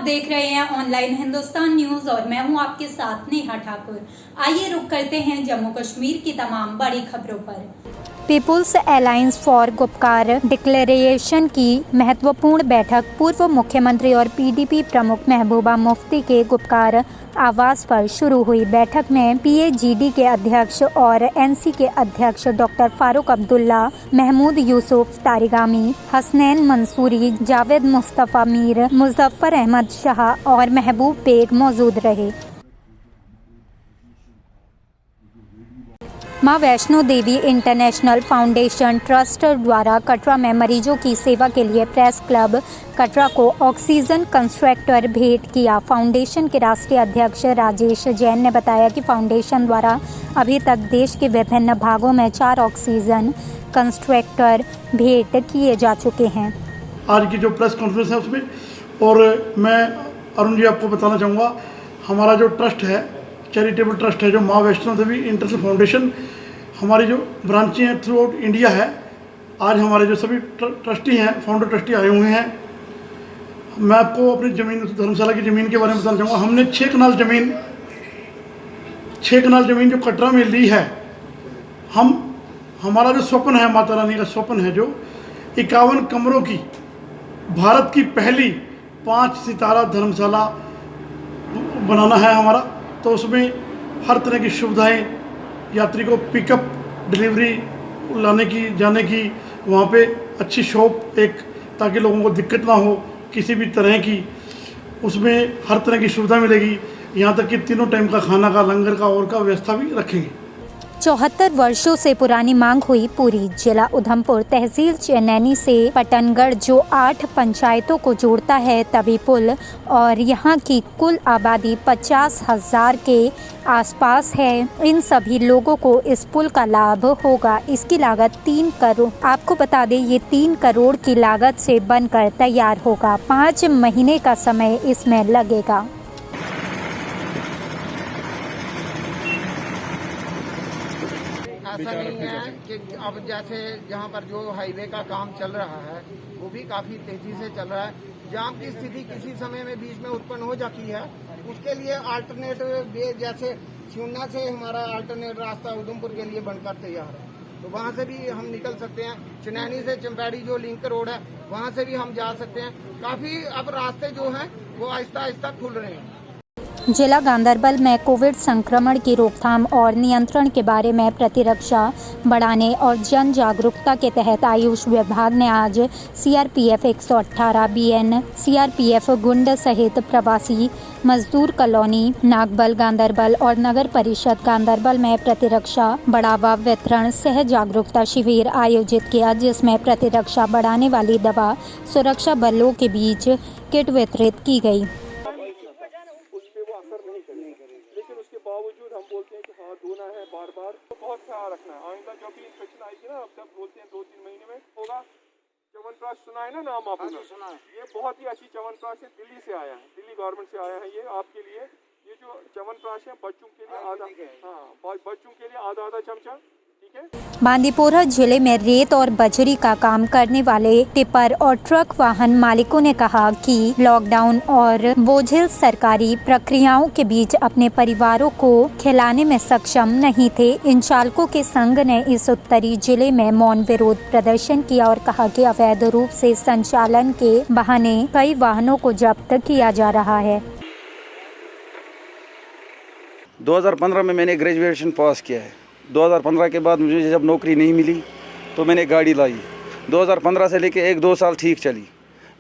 देख रहे हैं ऑनलाइन हिंदुस्तान न्यूज और मैं हूं आपके साथ नेहा ठाकुर। आइए रुक करते हैं जम्मू कश्मीर की तमाम बड़ी खबरों पर। Peoples alliance for Gupkar declaration की महत्वपूर्ण बैठक पूर्व मुख्यमंत्री और पीडीपी प्रमुख महबूबा मुफ्ती के गुपकार आवास पर शुरू हुई। बैठक में पीएजीडी के अध्यक्ष और एनसी के अध्यक्ष डॉक्टर फारूक अब्दुल्ला, महमूद यूसुफ तारिगामी, हसनैन मंसूरी, जावेद मुस्तफ़ा मीर, मुजफ्फर अहमद शाह और महबूब बेग मौजूद रहे। मां Vaishno Devi international foundation trust द्वारा कटरा में मरीजों की सेवा के लिए प्रेस क्लब कटरा को ऑक्सीजन कंस्ट्रक्टर भेंट किया। फाउंडेशन के राष्ट्रीय अध्यक्ष राजेश जैन ने बताया कि फाउंडेशन द्वारा अभी तक देश के विभिन्न भागों में 4 ऑक्सीजन कंस्ट्रक्टर भेंट किए जा चुके हैं। आज की जो प्रेस कॉन्फ्रेंस है उसमें, और मैं अरुण जी आपको बताना चाहूँगा, हमारा जो ट्रस्ट है, चैरिटेबल ट्रस्ट है, जो माँ वैष्णो देवी इंटरनेशनल फाउंडेशन, हमारी जो ब्रांचें हैं थ्रू आउट इंडिया है। आज हमारे जो सभी ट्रस्टी हैं, फाउंडर ट्रस्टी आए हुए हैं। मैं आपको अपनी ज़मीन, धर्मशाला की ज़मीन के बारे में बताना चाहूँगा। हमने 6 कनाल ज़मीन जो कटरा में ली है। हमारा जो स्वप्न है, माता रानी का स्वप्न है, जो 51 कमरों की भारत की पहली 5 सितारा धर्मशाला बनाना है हमारा। तो उसमें हर तरह की सुविधाएं, यात्री को पिकअप, डिलीवरी, लाने की, जाने की, वहाँ पे अच्छी शॉप एक, ताकि लोगों को दिक्कत ना हो किसी भी तरह की। उसमें हर तरह की सुविधा मिलेगी, यहाँ तक कि तीनों टाइम का खाना का, लंगर का और का व्यवस्था भी रखेंगे। 74 वर्षों से पुरानी मांग हुई पूरी। जिला उधमपुर तहसील चनैनी से पटनगढ़, जो 8 पंचायतों को जोड़ता है, तवी पुल और यहाँ की कुल आबादी 50,000 के आसपास है। इन सभी लोगों को इस पुल का लाभ होगा। इसकी लागत 3 करोड़, आपको बता दें ये 3 करोड़ की लागत से बनकर तैयार होगा। 5 महीने का समय इसमें लगेगा। ऐसा नहीं है कि अब जैसे जहाँ पर जो हाईवे का काम चल रहा है वो भी काफी तेजी से चल रहा है। जाम की स्थिति किसी समय में बीच में उत्पन्न हो जाती है, उसके लिए अल्टरनेट वे, जैसे शिवना से हमारा अल्टरनेट रास्ता उधमपुर के लिए बनकर तैयार है, तो वहाँ से भी हम निकल सकते हैं। चनैनी से चंपैड़ी जो लिंक रोड है, वहाँ से भी हम जा सकते हैं। काफी अब रास्ते जो हैं वो आहिस्ता आहिस्ता खुल रहे हैं। जिला गांधरबल में कोविड संक्रमण की रोकथाम और नियंत्रण के बारे में प्रतिरक्षा बढ़ाने और जन जागरूकता के तहत आयुष विभाग ने आज सीआरपीएफ 118 बीएन, सीआरपीएफ गुंड सहित प्रवासी मजदूर कॉलोनी नागबल गांधरबल और नगर परिषद गांधरबल में प्रतिरक्षा बढ़ावा वितरण सह जागरूकता शिविर आयोजित किया, जिसमें प्रतिरक्षा बढ़ाने वाली दवा सुरक्षा बलों के बीच किट वितरित की गई। लेकिन उसके बावजूद हम बोलते हैं कि हाथ धोना है बार बार, तो बहुत ख्याल रखना है। आइंदा जब भी इन्फेक्शन आएगी ना, अब सब बोलते हैं 2-3 महीने में होगा। च्यवनप्राश सुना है ना नाम आपने? सुना है। ये बहुत ही अच्छी च्यवनप्राश है, दिल्ली से आया है, दिल्ली गवर्नमेंट से आया है ये आपके लिए। ये जो च्यवनप्राश है बच्चों के लिए आधा, हाँ बच्चों के लिए आधा चमचा, ठीक है। बांदीपोरा जिले में रेत और बजरी का काम करने वाले टिपर और ट्रक वाहन मालिकों ने कहा कि लॉकडाउन और बोझिल सरकारी प्रक्रियाओं के बीच अपने परिवारों को खिलाने में सक्षम नहीं थे। इन चालकों के संघ ने इस उत्तरी जिले में मौन विरोध प्रदर्शन किया और कहा कि अवैध रूप से संचालन के बहाने कई वाहनों को जब्त किया जा रहा है। 2015 में मैंने ग्रेजुएशन पास किया है। 2015 के बाद मुझे जब नौकरी नहीं मिली तो मैंने गाड़ी लाई। 2015 से लेके 1-2 साल ठीक चली,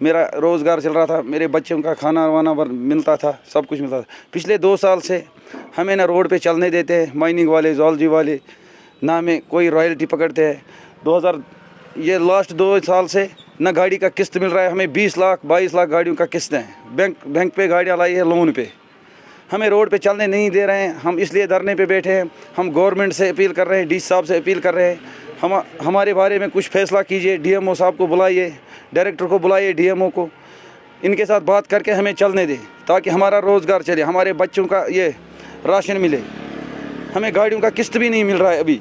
मेरा रोज़गार चल रहा था, मेरे बच्चों का खाना वाना मिलता था, सब कुछ मिलता था। पिछले 2 साल से हमें ना रोड पे चलने देते हैं माइनिंग वाले, जॉलजी वाले, ना हमें कोई रॉयल्टी पकड़ते हैं। ये लास्ट 2 साल से ना गाड़ी का किस्त मिल रहा है हमें। 20 लाख 22 लाख गाड़ियों का किस्त है। बैंक पे गाड़ियाँ लाई है लोन पे, हमें रोड पे चलने नहीं दे रहे हैं। हम इसलिए धरने पे बैठे हैं। हम गवर्नमेंट से अपील कर रहे हैं, डी साहब से अपील कर रहे हैं, हमारे बारे में कुछ फैसला कीजिए। डीएमओ साहब को बुलाइए, डायरेक्टर को बुलाइए, डीएमओ को, इनके साथ बात करके हमें चलने दें ताकि हमारा रोज़गार चले, हमारे बच्चों का ये राशन मिले। हमें गाड़ियों का किस्त भी नहीं मिल रहा है अभी।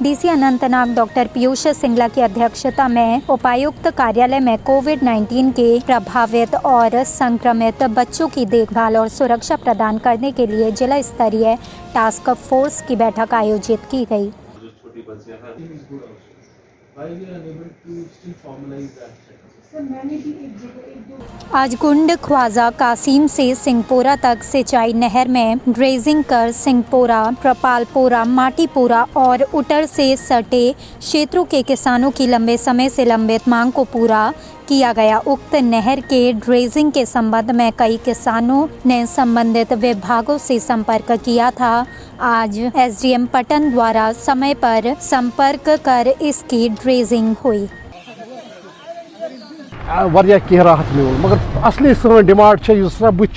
डीसी अनंतनाग डॉक्टर पीयूष सिंगला की अध्यक्षता में उपायुक्त कार्यालय में कोविड-19 के प्रभावित और संक्रमित बच्चों की देखभाल और सुरक्षा प्रदान करने के लिए जिला स्तरीय टास्क फोर्स की बैठक आयोजित की गई। आज गुंड ख्वाजा कासिम से सिंहपोरा तक सिंचाई नहर में ड्रेजिंग कर सिंहपोरा, प्रपालपोरा, माटीपुरा और उटर से सटे क्षेत्रों के किसानों की लंबे समय से लंबित मांग को पूरा किया गया। उक्त नहर के ड्रेजिंग के संबंध में कई किसानों ने संबंधित विभागों से संपर्क किया था। आज एसडीएम पटन द्वारा समय पर संपर्क कर इसकी ड्रेजिंग हुई। वारिया कह राहत मिल मगर असली सन डिमांड बुत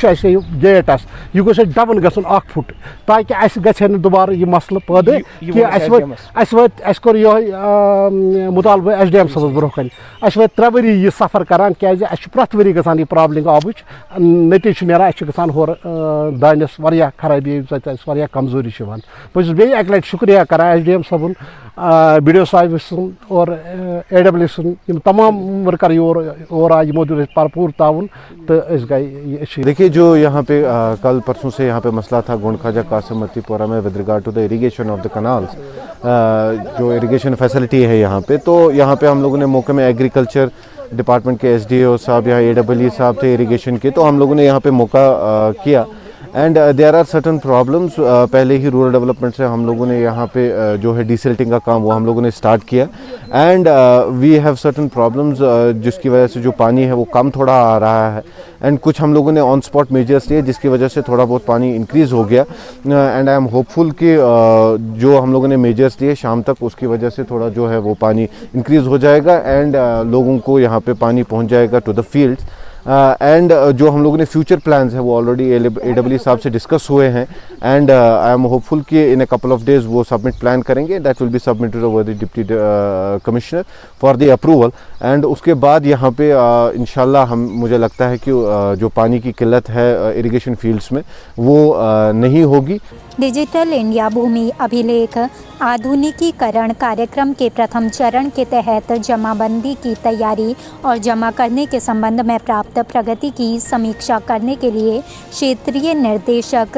गेट यह गोस डबन गन 1 फुट ताकि अस गु दोबारा यह मसल पैदा कि कोर यह मुतालबा एसडीएम सबस ब्रोह कन अस वो 3 वरी यह सफर करान क्या प्रत वरी गसान यह प्रॉब्लम आबच नतीज नीरान गसान होर दानस वारिया खराबी वारिया कमजोरी बस बे एक लट शुक्रिया करान एसडीएम सबन बीडीओ साहब सुन और एडब्ल्यू सुन तमाम वर्कर और आज मौजूद भरपूर ताउन तो इस गई। देखिए जो यहाँ पे कल परसों से यहाँ पे मसला था गोंड ख्वाजा कासिम मतीपुरा में with regard to the irrigation of the canals, जो इरिगेशन फैसिलिटी है यहाँ पे, तो यहाँ पे हम लोगों ने मौके में एग्रीकल्चर डिपार्टमेंट के एसडीओ साहब, यहाँ एडब्ल्यू साहब थे इरिगेशन के, तो हम लोगों ने यहाँ पे मौका किया and there are certain problems. पहले ही रूरल डेवलपमेंट से हम लोगों ने यहाँ पे जो है डिसिल्टिंग का काम वो हम लोगों ने स्टार्ट किया and we have certain problems जिसकी वजह से जो पानी है वो कम थोड़ा आ रहा है एंड कुछ हम लोगों ने ऑन स्पॉट मेजर्स लिए जिसकी वजह से थोड़ा बहुत पानी इंक्रीज़ हो गया एंड आई एम होपफुल कि जो हम लोगों ने मेजर्स लिए शाम तक उसकी वजह से थोड़ा जो है वो पानी इंक्रीज़ हो जाएगा एंड लोगों को यहाँ पे पानी पहुँच जाएगा टू द फील्ड्स एंड जो हम लोगों ने फ्यूचर प्लान्स हैं वो ऑलरेडी एडब्ल्यू साहब से डिस्कस हुए हैं एंड आई एम होपफुल कि इन अ कपल ऑफ डेज वो सबमिट प्लान करेंगे that will be submitted over the deputy commissioner for the approval and उसके बाद यहाँ पे इंशाल्लाह मुझे लगता है कि जो पानी की किल्लत है इरिगेशन फील्ड्स में वो नहीं होगी। डिजिटल इंडिया भूमि अभिलेख आधुनिकीकरण कार्यक्रम के प्रथम चरण के तहत जमाबंदी की तैयारी और जमा करने के संबंध में प्राप्त प्रगति की समीक्षा करने के लिए क्षेत्रीय निर्देशक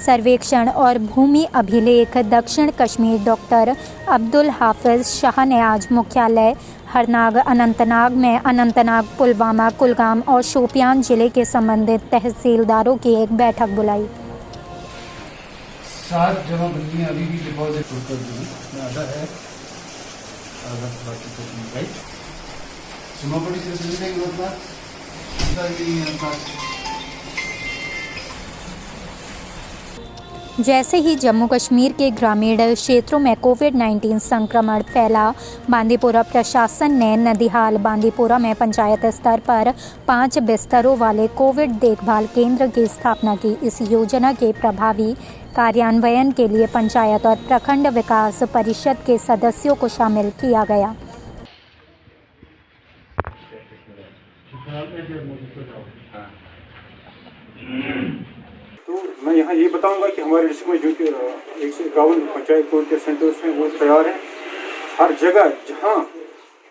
सर्वेक्षण और भूमि अभिलेख दक्षिण कश्मीर डॉक्टर अब्दुल हाफिज शाह ने आज मुख्यालय हरनाग अनंतनाग में अनंतनाग, पुलवामा, कुलगाम और शोपियान जिले के संबंधित तहसीलदारों की एक बैठक बुलाई। 7 जमाबंदियाँ अभी भी डिपॉजिट आधा है, आधा बाकी कुछ नहीं, राइट। समापन से मिलने के बाद जैसे ही जम्मू कश्मीर के ग्रामीण क्षेत्रों में कोविड-19 संक्रमण फैला, बांदीपोरा प्रशासन ने नदिहाल बांदीपोरा में पंचायत स्तर पर 5 बिस्तरों वाले कोविड देखभाल केंद्र की स्थापना की। इस योजना के प्रभावी कार्यान्वयन के लिए पंचायत और प्रखंड विकास परिषद के सदस्यों को शामिल किया गया। तो मैं यहाँ ये बताऊंगा कि हमारे डिस्ट्रिक्ट में जो कि 151 पंचायत कोविड केयर सेंटर्स हैं वो तैयार हैं। हर जगह जहाँ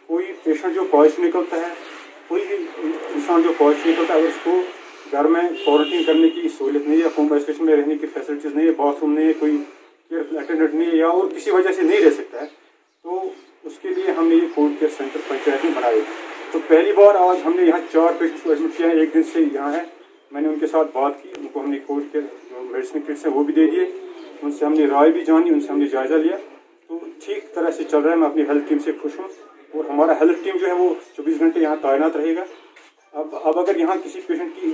कोई पेशेंट जो पॉजिटिव निकलता है, कोई भी इंसान जो पॉजिटिव निकलता है, उसको घर में क्वारंटीन करने की सहूलियत नहीं है, होम आइसोलेशन में रहने की फैसिलिटीज़ नहीं है, बाथरूम नहीं है, कोई केयर अटेंडेंट नहीं है या और किसी वजह से नहीं रह सकता है, तो उसके लिए हमने ये कोविड केयर सेंटर पंचायत में बनाए। तो पहली बार आज हमने यहाँ 4 पेशेंट्स को एडमिट किया है, एक दिन से यहाँ है। मैंने उनके साथ बात की, उनको हमने कोविड के जो मेडिसिन किट्स हैं वो भी दे दिए, उनसे हमने राय भी जानी, उनसे हमने जायज़ा लिया, तो ठीक तरह से चल रहा है। मैं अपनी हेल्थ टीम से खुश हूँ और हमारा हेल्थ टीम जो है वो 24 घंटे यहाँ तैनात रहेगा। अब अगर यहाँ किसी पेशेंट की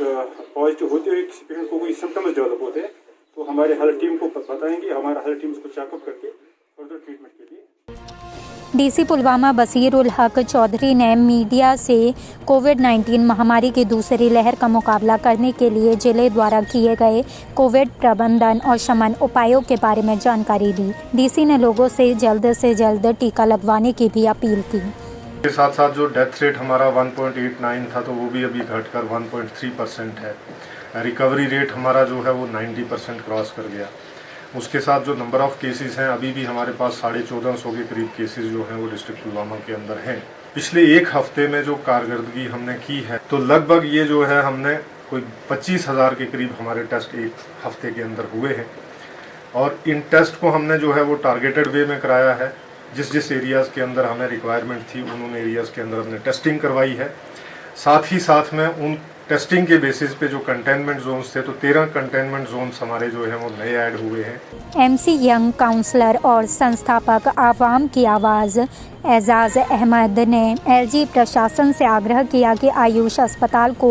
पॉजिटिव होते हुए किसी पेशेंट को कोई सिम्टम्स डेवलप होते हैं तो हमारे हेल्थ टीम को बताएंगे, हमारा हेल्थ टीम उसको चेकअप करके फर्दर ट्रीटमेंट के लिए। डीसी पुलवामा बसीर उल हक चौधरी ने मीडिया से कोविड-19 महामारी की दूसरी लहर का मुकाबला करने के लिए जिले द्वारा किए गए कोविड प्रबंधन और शमन उपायों के बारे में जानकारी दी। डीसी ने लोगों से जल्द टीका लगवाने की भी अपील की। के साथ साथ जो डेथ रेट हमारा 1.89 था तो वो भी अभी घटकर 1.3% है। रिकवरी रेट हमारा जो है वो 90% क्रॉस कर गया। उसके साथ जो नंबर ऑफ़ केसेस हैं, अभी भी हमारे पास 1450 के करीब केसेस जो हैं वो डिस्ट्रिक्ट पुलवामा के अंदर हैं। पिछले एक हफ्ते में जो कारकर्दगी हमने की है, तो लगभग ये जो है हमने कोई 25,000 के करीब हमारे टेस्ट एक हफ्ते के अंदर हुए हैं। और इन टेस्ट को हमने जो है वो टारगेटेड वे में कराया है। जिस एरियाज़ के अंदर हमें रिक्वायरमेंट थी उन एरियाज़ के अंदर हमने टेस्टिंग करवाई है। साथ ही साथ में उन टेस्टिंग के बेसिस पे जो कंटेनमेंट जोन्स थे, तो 13 कंटेनमेंट जोन्स हमारे जो हैं वो नए ऐड हुए हैं। एमसी यंग काउंसलर और संस्थापक आवाम की आवाज़ एजाज अहमद ने एलजी प्रशासन से आग्रह किया कि आयुष अस्पताल को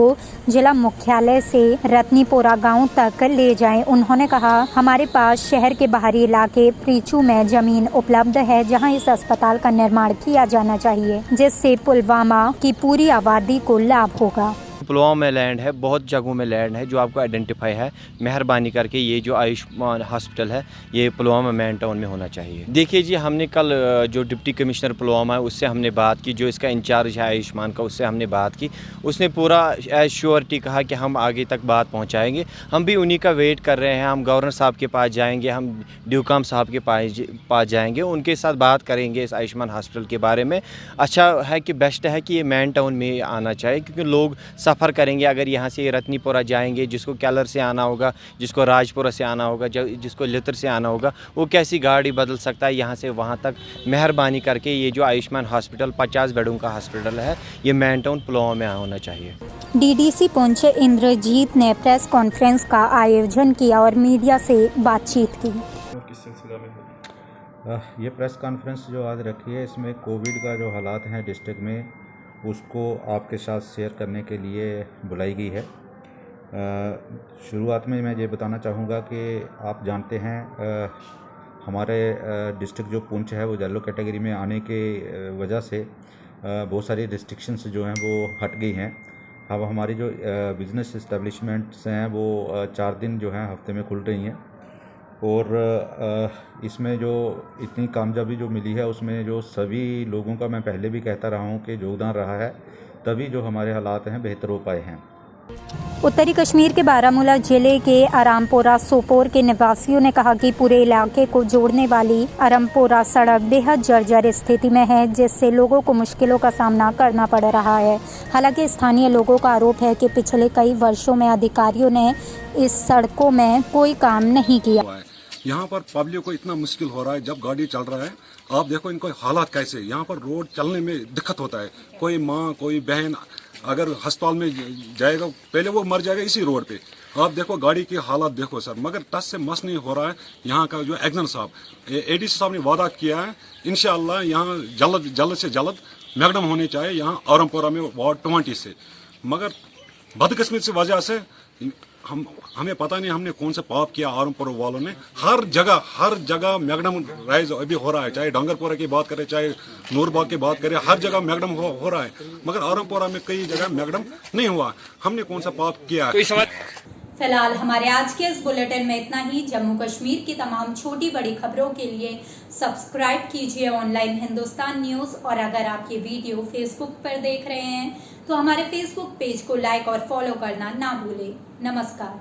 जिला मुख्यालय से रत्नीपोरा गांव तक ले जाएं। उन्होंने कहा, हमारे पास शहर के बाहरी इलाके प्रीचू में जमीन उपलब्ध है जहां इस अस्पताल का निर्माण किया जाना चाहिए, जिससे पुलवामा की पूरी आबादी को लाभ होगा। पुलवामा में लैंड है, बहुत जगहों में लैंड है जो आपको आइडेंटिफाई है। मेहरबानी करके ये जो आयुष्मान हॉस्पिटल है ये पुलवामा मेन टाउन में होना चाहिए। देखिए जी, हमने कल जो डिप्टी कमिश्नर पुलवामा है उससे हमने बात की, जो इसका इंचार्ज है आयुष्मान का, उससे हमने बात की। उसने पूरा एज श्योरिटी कहा कि हम आगे तक बात पहुँचाएँगे। हम भी उन्हीं का वेट कर रहे हैं। हम गवर्नर साहब के पास जाएँगे, हम ड्यूकाम साहब के पास जाएँगे, उनके साथ बात करेंगे इस आयुष्मान हॉस्पिटल के बारे में। अच्छा है कि बेस्ट है कि ये मेन टाउन में आना चाहिए, क्योंकि लोग सफ़र करेंगे अगर यहाँ से रत्नीपुरा जाएंगे, जिसको कैलर से आना होगा, जिसको राजपुरा से आना होगा, जिसको लितर से आना होगा, वो कैसी गाड़ी बदल सकता है यहाँ से वहाँ तक। मेहरबानी करके ये जो आयुष्मान हॉस्पिटल 50 बेडों का हॉस्पिटल है, ये मेन टाउन पुलवामा में होना चाहिए। डीडीसी पुंछ इंद्रजीत ने प्रेस कॉन्फ्रेंस का आयोजन किया और मीडिया से बातचीत की। किस सिलसिले में ये प्रेस कॉन्फ्रेंस जो आज रखी है, इसमें कोविड का जो हालात हैं डिस्ट्रिक्ट में, उसको आपके साथ शेयर करने के लिए बुलाई गई है। शुरुआत में मैं ये बताना चाहूँगा कि आप जानते हैं हमारे डिस्ट्रिक्ट जो पुंछ है वो येलो कैटेगरी में आने के वजह से बहुत सारी रिस्ट्रिक्शंस जो हैं वो हट गई हैं। अब हमारी जो बिज़नेस इस्टेब्लिशमेंट्स हैं वो 4 दिन जो हैं हफ्ते में खुल रही हैं। और इसमें जो इतनी कामयाबी जो मिली है उसमें जो सभी लोगों का मैं पहले भी कहता रहा हूं कि योगदान रहा है, तभी जो हमारे हालात हैं बेहतर हो पाए हैं। उत्तरी कश्मीर के बारामूला जिले के आरामपोरा सोपोर के निवासियों ने कहा कि पूरे इलाके को जोड़ने वाली आरामपोरा सड़क बेहद जर्जर स्थिति में है, जिससे लोगों को मुश्किलों का सामना करना पड़ रहा है। हालांकि स्थानीय लोगों का आरोप है कि पिछले कई वर्षों में अधिकारियों ने इस सड़कों में कोई काम नहीं किया। यहाँ पर पब्लिक को इतना मुश्किल हो रहा है जब गाड़ी चल रहा है। आप देखो इनको हालात कैसे, यहाँ पर रोड चलने में दिक्कत होता है। कोई माँ कोई बहन अगर अस्पताल में जाएगा पहले वो मर जाएगा इसी रोड पे। आप देखो गाड़ी की हालत देखो सर, मगर टस से मस नहीं हो रहा है। यहाँ का जो एग्जन साहब एडीसी साहब ने वादा किया है, इंशाअल्लाह यहाँ जल्द से जल्द मैगडम होने चाहिए यहाँ आरामपुरा में वार्ड 20 से। मगर बदकिस्मत की वजह से हमें पता नहीं हमने कौन सा पाप किया आरामपुरा वालों ने। हर जगह मैगडम राइज अभी हो रहा है, चाहे डंगरपुरा की बात करें चाहे नूरबाग की बात करें, हर जगह मैगडम हो रहा है। मगर आरामपुरा में कई जगह मैगडम नहीं हुआ। हमने कौन सा पाप किया? फिलहाल हमारे आज के इस बुलेटिन में इतना ही। जम्मू कश्मीर की तमाम छोटी बड़ी खबरों के लिए सब्सक्राइब कीजिए ऑनलाइन हिंदुस्तान न्यूज़। और अगर आप ये वीडियो फेसबुक पर देख रहे हैं तो हमारे फेसबुक पेज को लाइक और फॉलो करना ना भूलें। नमस्कार।